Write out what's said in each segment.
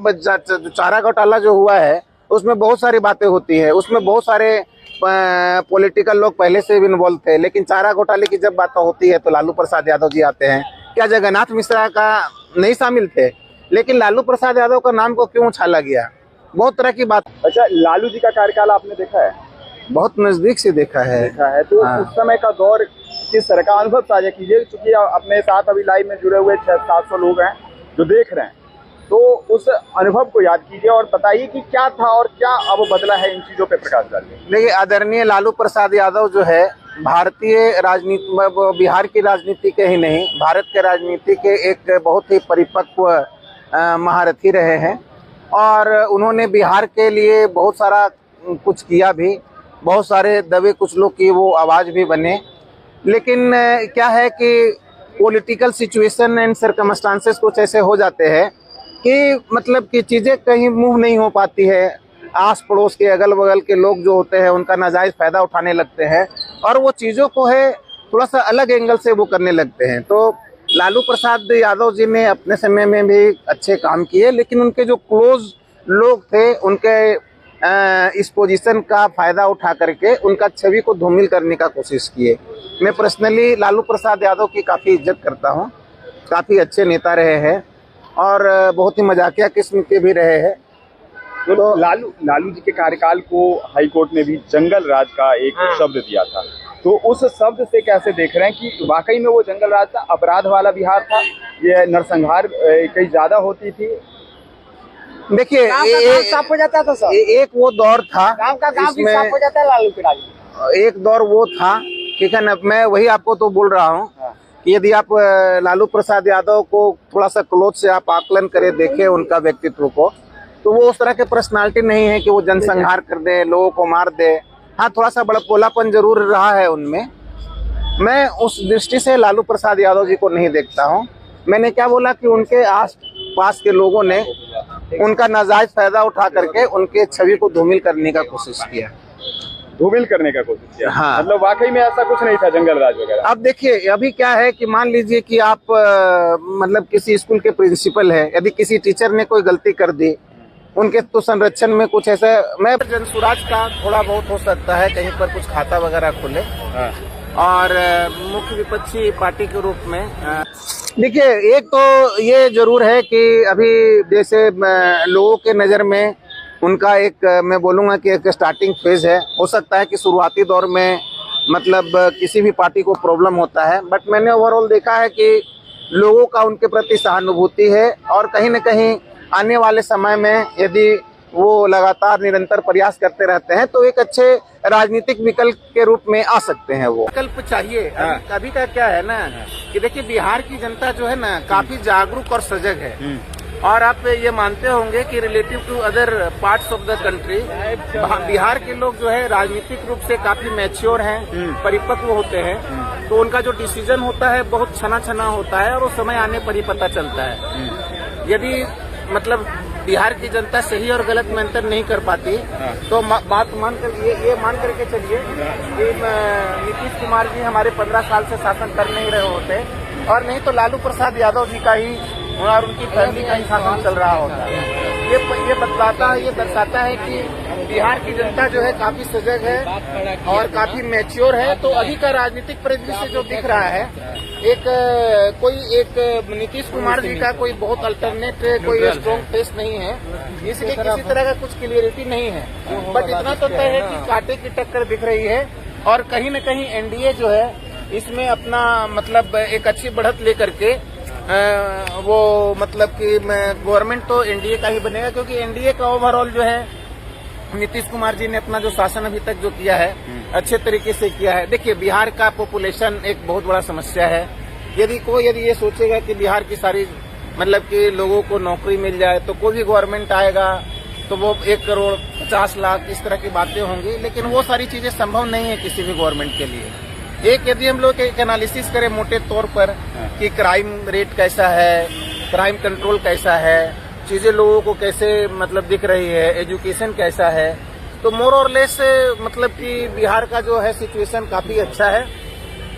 चारा घोटाला जो हुआ है उसमें बहुत सारी बातें होती है, उसमें बहुत सारे पॉलिटिकल लोग पहले से भी इन्वॉल्व थे, लेकिन चारा घोटाले की जब बात होती है तो लालू प्रसाद यादव जी आते हैं। क्या जगन्नाथ मिश्रा का नहीं शामिल थे? लेकिन लालू प्रसाद यादव का नाम को क्यों उछाला गया? बहुत तरह की बात। अच्छा, लालू जी का कार्यकाल आपने देखा है? बहुत नजदीक से देखा है। तो हाँ। उस समय का दौर किस तरह का अनुभव साझा कीजिए, क्योंकि अपने साथ अभी लाइव में जुड़े हुए 600-700 लोग हैं जो देख रहे हैं, तो उस अनुभव को याद कीजिए और बताइए कि क्या था और क्या अब बदला है, इन चीजों पे प्रकाश डालिए। देखिए, आदरणीय लालू प्रसाद यादव जो है भारतीय राजनीति, बिहार की राजनीति के ही नहीं, भारत के राजनीति के एक बहुत ही परिपक्व महारथी रहे हैं और उन्होंने बिहार के लिए बहुत सारा कुछ किया भी, बहुत सारे दबे कुछ लोग की वो आवाज़ भी बने। लेकिन क्या है कि पॉलिटिकल सिचुएशन एंड सर्कमस्टांसेस कुछ ऐसे हो जाते हैं कि मतलब कि चीज़ें कहीं मूव नहीं हो पाती है। आस पड़ोस के अगल बगल के लोग जो होते हैं उनका नाजायज़ फ़ायदा उठाने लगते हैं और वो चीज़ों को है थोड़ा सा अलग एंगल से वो करने लगते हैं। तो लालू प्रसाद यादव जी ने अपने समय में भी अच्छे काम किए, लेकिन उनके जो क्लोज लोग थे उनके इस पोजीशन का फ़ायदा उठा करके उनका छवि को धूमिल करने का कोशिश किए। मैं पर्सनली लालू प्रसाद यादव की काफ़ी इज्जत करता हूँ, काफ़ी अच्छे नेता रहे हैं और बहुत ही मजाकिया किस्म के भी रहे हैं। तो लालू जी के कार्यकाल को हाई कोर्ट ने भी जंगल राज का एक शब्द दिया था, तो उस शब्द से कैसे देख रहे हैं कि वाकई में वो जंगल राज था, अपराध वाला बिहार था, ये नरसंहार कहीं ज्यादा होती थी? देखिए, साफ हो जाता था सर। एक वो दौर था, गांव का गांव भी साफ हो जाता है लालू के राज में। एक दौर वो था, ठीक है ना। मैं वही आपको तो बोल रहा हूँ कि यदि आप लालू प्रसाद यादव को थोड़ा सा क्लोज से आप आकलन करें, देखें उनका व्यक्तित्व को, तो वो उस तरह के पर्सनालिटी नहीं है कि वो जनसंहार कर दे, लोगों को मार दे। हाँ, थोड़ा सा बड़पोलापन जरूर रहा है उनमें। मैं उस दृष्टि से लालू प्रसाद यादव जी को नहीं देखता हूँ। मैंने क्या बोला कि उनके आस पास के लोगों ने उनका नाजायज फायदा उठा करके उनके छवि को धूमिल करने का कोशिश किया। धूमिल करने का कोशिश किया? हाँ। मतलब वाकई में ऐसा कुछ नहीं था जंगल राज वगैरह? अब देखिए, अभी क्या है कि मान लीजिए कि आप मतलब किसी स्कूल के प्रिंसिपल है, यदि किसी टीचर ने कोई गलती कर दी, उनके तो संरक्षण में कुछ ऐसा, मैं जनसुराज का थोड़ा बहुत हो सकता है कहीं पर कुछ खाता वगैरह खुले और मुख्य विपक्षी पार्टी के रूप में देखिए, एक तो ये जरूर है कि अभी जैसे लोगों के नज़र में उनका एक, मैं बोलूँगा कि एक स्टार्टिंग फेज है। हो सकता है कि शुरुआती दौर में मतलब किसी भी पार्टी को प्रॉब्लम होता है, बट मैंने ओवरऑल देखा है कि लोगों का उनके प्रति सहानुभूति है और कहीं न कहीं आने वाले समय में यदि वो लगातार निरंतर प्रयास करते रहते हैं तो एक अच्छे राजनीतिक विकल्प के रूप में आ सकते हैं। वो विकल्प चाहिए। अभी का क्या है ना कि देखिए, बिहार की जनता जो है ना काफी जागरूक और सजग है और आप ये मानते होंगे कि relative to other parts of the country Bihar के लोग जो है राजनीतिक रूप से काफी मैच्योर हैं, परिपक्व होते हैं, तो उनका जो डिसीजन होता है बहुत छना छना होता है और वो समय आने पर ही पता चलता है। यदि मतलब बिहार की जनता सही और गलत में अंतर नहीं कर पाती तो बात मान कर ये मान करके चलिए कि नीतीश कुमार जी हमारे 15 साल से शासन कर नहीं रहे होते और नहीं तो लालू प्रसाद यादव जी का ही और उनकी फैमिली का ही शासन चल रहा होता है। ये बतलाता है, ये दर्शाता है कि बिहार की जनता जो है काफी सजग है और काफी मैच्योर है। तो अभी का राजनीतिक परिदृश्य जो दिख रहा है, एक नीतीश कुमार जी का कोई बहुत अल्टरनेट कोई स्ट्रॉन्ग फेस नहीं है, इसलिए किसी तरह का कुछ क्लियरिटी नहीं है। बट इतना तो तय है कि कांटे की टक्कर दिख रही है और कहीं न कहीं एनडीए जो है इसमें अपना मतलब एक अच्छी बढ़त लेकर के वो मतलब कि गवर्नमेंट तो एनडीए का ही बनेगा, क्योंकि एनडीए का ओवरऑल जो है नीतीश कुमार जी ने अपना जो शासन अभी तक जो किया है अच्छे तरीके से किया है। देखिए, बिहार का पॉपुलेशन एक बहुत बड़ा समस्या है। यदि ये सोचेगा कि बिहार की सारी मतलब कि लोगों को नौकरी मिल जाए तो कोई भी गवर्नमेंट आएगा तो वो 1 करोड़ 50 लाख इस तरह की बातें होंगी, लेकिन वो सारी चीजें संभव नहीं है किसी भी गवर्नमेंट के लिए। यदि हम लोग एक एनालिसिस करें मोटे तौर पर कि क्राइम रेट कैसा है, क्राइम कंट्रोल कैसा है, चीजें लोगों को कैसे मतलब दिख रही है, एजुकेशन कैसा है, तो मोर और लेस मतलब कि बिहार का जो है सिचुएशन काफी अच्छा है,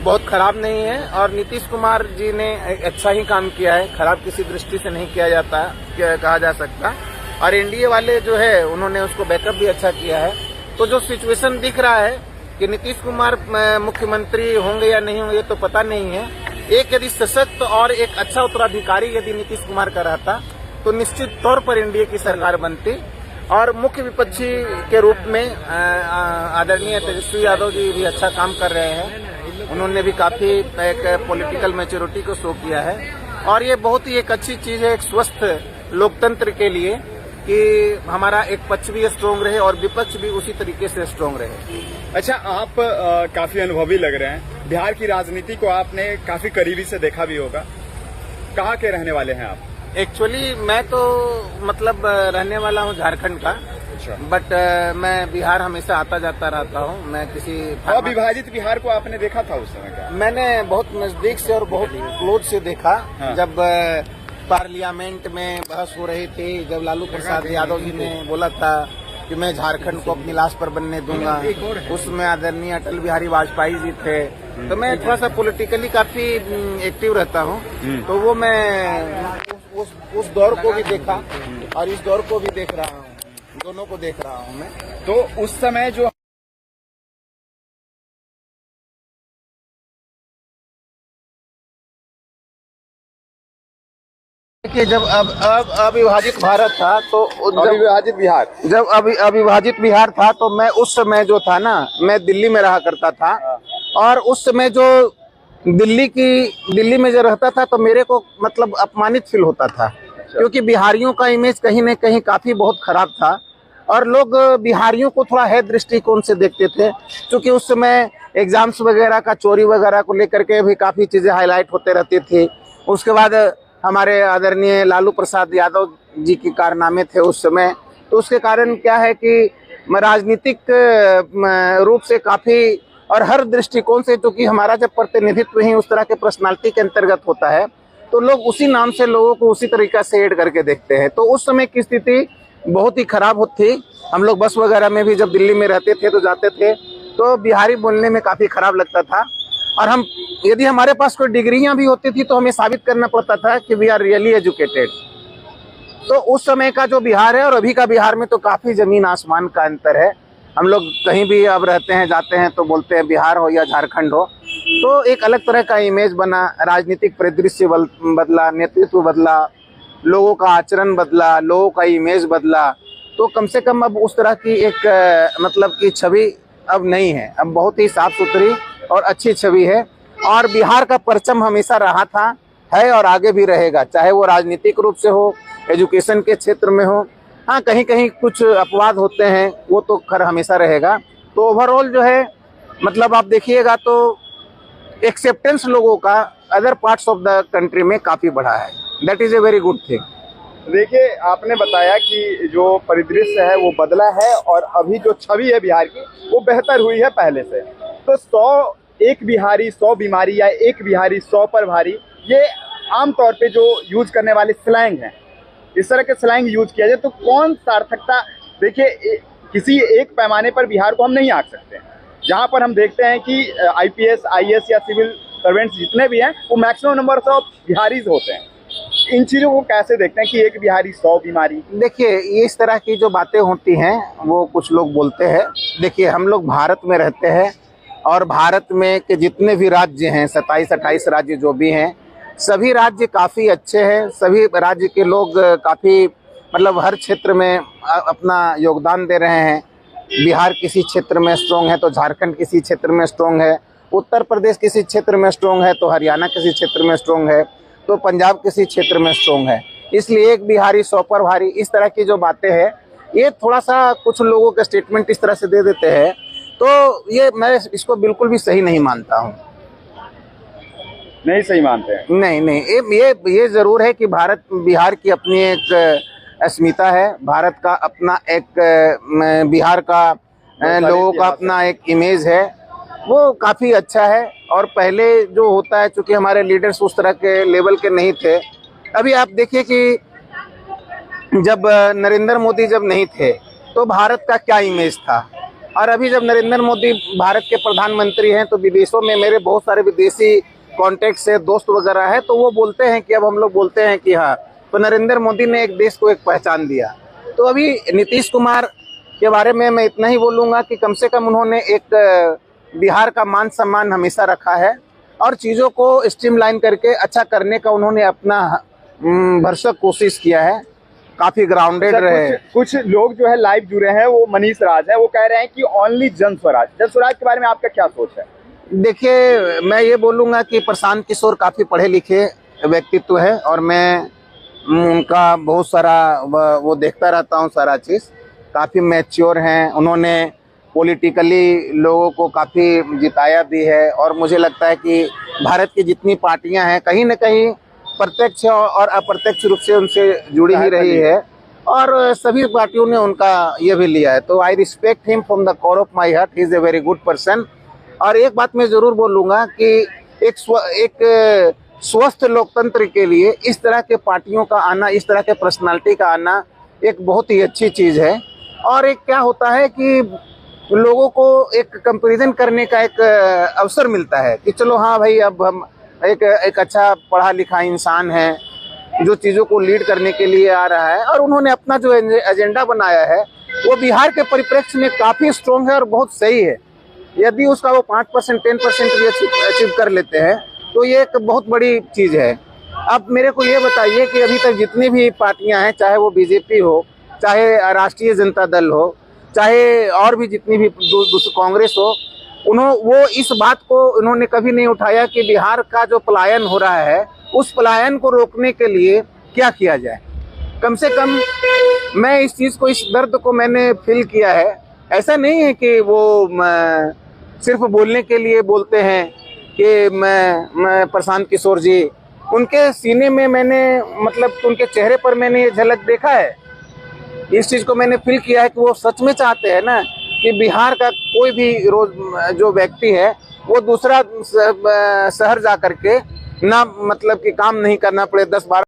बहुत खराब नहीं है। और नीतीश कुमार जी ने अच्छा ही काम किया है, खराब किसी दृष्टि से नहीं किया जाता कहा जा सकता। और एनडीए वाले जो है उन्होंने उसको बैकअप भी अच्छा किया है। तो जो सिचुएशन दिख रहा है कि नीतीश कुमार मुख्यमंत्री होंगे या नहीं होंगे तो पता नहीं है। एक यदि सशक्त और एक अच्छा उत्तराधिकारी यदि नीतीश कुमार का रहता तो निश्चित तौर पर एनडीए की सरकार बनती और मुख्य विपक्षी के रूप में आदरणीय तेजस्वी यादव जी भी अच्छा काम कर रहे हैं। उन्होंने भी काफी एक पॉलिटिकल मैच्योरिटी को शो किया है और ये बहुत ही एक अच्छी चीज है एक स्वस्थ लोकतंत्र के लिए कि हमारा एक पक्ष भी स्ट्रांग रहे और विपक्ष भी उसी तरीके से स्ट्रांग रहे। अच्छा, आप काफी अनुभवी लग रहे हैं। बिहार की राजनीति को आपने काफी करीबी से देखा भी होगा। कहाँ के रहने वाले हैं आप? एक्चुअली मैं तो मतलब रहने वाला हूँ झारखंड का। अच्छा। बट मैं बिहार हमेशा आता जाता रहता हूँ। मैं किसी विभाजित बिहार को आपने देखा था उस समय क्या? मैंने बहुत नजदीक से और बहुत क्लोज से देखा। हाँ। जब पार्लियामेंट में बहस हो रही थी, जब लालू प्रसाद यादव जी ने बोला था कि मैं झारखंड को अपनी लाश पर बनने दूंगा, उसमें आदरणीय अटल बिहारी वाजपेयी जी थे। तो मैं थोड़ा सा पॉलिटिकली काफी एक्टिव रहता हूँ। तो वो मैं उस दौर को भी देखा और इस दौर को भी देख रहा हूँ, दोनों को देख रहा हूँ मैं। तो उस समय जो देखिए, जब अविभाजित भारत था तो अविभाजित बिहार जब अविभाजित बिहार था तो मैं उस समय जो था ना, मैं दिल्ली में रहा करता था और उस समय जो दिल्ली में जो रहता था तो मेरे को मतलब अपमानित फील होता था। क्योंकि बिहारियों का इमेज कहीं न कहीं काफी बहुत खराब था और लोग बिहारियों को थोड़ा है दृष्टिकोण से देखते थे। क्योंकि उस समय एग्जाम्स वगैरह का चोरी वगैरह को लेकर के भी काफी चीजें हाईलाइट होते रहती थी। उसके बाद हमारे आदरणीय लालू प्रसाद यादव जी के कारनामे थे उस समय। तो उसके कारण क्या है कि राजनीतिक रूप से काफी और हर दृष्टिकोण से, क्योंकि हमारा जब प्रतिनिधित्व ही उस तरह के पर्सनालिटी के अंतर्गत होता है तो लोग उसी नाम से लोगों को उसी तरीका से ऐड करके देखते हैं। तो उस समय की स्थिति बहुत ही खराब थी। हम लोग बस वगैरह में भी जब दिल्ली में रहते थे तो जाते थे तो बिहारी बोलने में काफी खराब लगता था और हम यदि हमारे पास कोई डिग्रियां भी होती थी तो हमें साबित करना पड़ता था कि वी आर रियली एजुकेटेड। तो उस समय का जो बिहार है और अभी का बिहार में तो काफी जमीन आसमान का अंतर है। हम लोग कहीं भी अब रहते हैं जाते हैं तो बोलते हैं बिहार हो या झारखंड हो, तो एक अलग तरह का इमेज बना। राजनीतिक परिदृश्य बदला, नेतृत्व बदला, लोगों का आचरण बदला, लोगों का इमेज बदला। तो कम से कम अब उस तरह की एक मतलब की छवि अब नहीं है। अब बहुत ही साफ सुथरी और अच्छी छवि है और बिहार का परचम हमेशा रहा था, है और आगे भी रहेगा, चाहे वो राजनीतिक रूप से हो, एजुकेशन के क्षेत्र में हो। हाँ, कहीं कहीं कुछ अपवाद होते हैं, वो तो खैर हमेशा रहेगा। तो ओवरऑल जो है मतलब आप देखिएगा तो एक्सेप्टेंस लोगों का other parts of the country में काफी बढ़ा है। That is a very good thing. देखिए, आपने बताया कि जो परिदृश्य है वो बदला है और अभी जो छवि है बिहार की वो बेहतर हुई है पहले से। तो 100 एक बिहारी 100 बीमारी या एक बिहारी 100 पर भारी, ये आमतौर पे जो यूज करने वाले स्लैंग हैं, इस तरह के स्लैंग यूज किया जाए तो कौन सार्थकता? देखिए, किसी एक पैमाने पर बिहार को हम नहीं आंक सकते। जहां पर हम देखते हैं कि आईपीएस, आईएएस या सिविल सर्वेंट्स जितने भी हैं वो मैक्सिमम नंबर ऑफ बिहारीज होते हैं। इन चीजों को कैसे देखते हैं कि एक बिहारी 100 बीमारी? देखिए, ये इस तरह की जो बातें होती हैं वो कुछ लोग बोलते हैं। देखिए, हम लोग भारत में रहते हैं और भारत में के जितने भी राज्य हैं, 27-28 राज्य जो भी हैं, सभी राज्य काफ़ी अच्छे हैं। सभी राज्य के लोग काफ़ी मतलब हर क्षेत्र में अपना योगदान दे रहे हैं। बिहार किसी क्षेत्र में स्ट्रॉन्ग है तो झारखंड किसी क्षेत्र में स्ट्रॉन्ग है, उत्तर प्रदेश किसी क्षेत्र में स्ट्रॉन्ग है तो हरियाणा किसी क्षेत्र में स्ट्रॉन्ग है, तो पंजाब किसी क्षेत्र में स्ट्रॉन्ग है। इसलिए एक बिहारी 100 पर भारी, इस तरह की जो बातें हैं ये थोड़ा सा कुछ लोगों के स्टेटमेंट इस तरह से दे देते हैं, तो ये मैं इसको बिल्कुल भी सही नहीं मानता हूँ। नहीं सही मानते हैं? नहीं, ये जरूर है कि बिहार की अपनी एक अस्मिता है, भारत का अपना एक बिहार का लोगों का अपना एक इमेज है, वो काफ़ी अच्छा है। और पहले जो होता है, चूँकि हमारे लीडर्स उस तरह के लेवल के नहीं थे। अभी आप देखिए कि जब नरेंद्र मोदी जब नहीं थे तो भारत का क्या इमेज था, और अभी जब नरेंद्र मोदी भारत के प्रधानमंत्री हैं तो विदेशों में मेरे बहुत सारे विदेशी कॉन्टेक्ट्स है, दोस्त वगैरह है, तो वो बोलते हैं कि अब हम लोग बोलते हैं कि हाँ, तो नरेंद्र मोदी ने एक देश को एक पहचान दिया। तो अभी नीतीश कुमार के बारे में मैं इतना ही बोलूँगा कि कम से कम उन्होंने एक बिहार का मान सम्मान हमेशा रखा है और चीज़ों को स्ट्रीमलाइन करके अच्छा करने का उन्होंने अपना भरसक कोशिश किया है, काफ़ी ग्राउंडेड रहे। कुछ लोग जो है लाइव जुड़े हैं, वो मनीष राज है, वो कह रहे हैं कि ओनली जन स्वराज के बारे में आपका क्या सोच है? देखिए, मैं ये बोलूँगा कि प्रशांत किशोर काफ़ी पढ़े लिखे व्यक्तित्व है और मैं उनका बहुत सारा वो देखता रहता हूँ, सारा चीज़ काफ़ी मैच्योर हैं। उन्होंने पॉलिटिकली लोगों को काफ़ी जिताया भी है और मुझे लगता है कि भारत की जितनी पार्टियां हैं कहीं न कहीं प्रत्यक्ष और अप्रत्यक्ष रूप से उनसे जुड़ी ही रही है और सभी पार्टियों ने उनका ये भी लिया है। तो I respect him from the core of my heart, he is a very good person. और एक बात मैं ज़रूर बोलूँगा कि एक स्वस्थ लोकतंत्र के लिए इस तरह के पार्टियों का आना, इस तरह के पर्सनालिटी का आना एक बहुत ही अच्छी चीज़ है। और एक क्या होता है कि लोगों को एक कंपैरिजन करने का एक अवसर मिलता है कि चलो हाँ भाई, अब हम एक अच्छा पढ़ा लिखा इंसान है जो चीज़ों को लीड करने के लिए आ रहा है और उन्होंने अपना जो एजेंडा बनाया है वो बिहार के परिप्रेक्ष्य में काफ़ी स्ट्रॉन्ग है और बहुत सही है। यदि उसका वो 5% 10% भी अचीव कर लेते हैं तो ये एक बहुत बड़ी चीज़ है। अब मेरे को ये बताइए कि अभी तक जितनी भी पार्टियां हैं, चाहे वो बीजेपी हो, चाहे राष्ट्रीय जनता दल हो, चाहे और भी जितनी भी कांग्रेस हो, वो इस बात को उन्होंने कभी नहीं उठाया कि बिहार का जो पलायन हो रहा है उस पलायन को रोकने के लिए क्या किया जाए। कम से कम मैं इस चीज़ को, इस दर्द को मैंने फील किया है। ऐसा नहीं है कि वो सिर्फ बोलने के लिए बोलते हैं कि मैं प्रशांत किशोर जी, उनके सीने में मैंने, मतलब उनके चेहरे पर मैंने ये झलक देखा है। इस चीज़ को मैंने फील किया है कि वो सच में चाहते हैं ना कि बिहार का कोई भी जो व्यक्ति है वो दूसरा शहर जा करके ना, मतलब कि काम नहीं करना पड़े, 10-12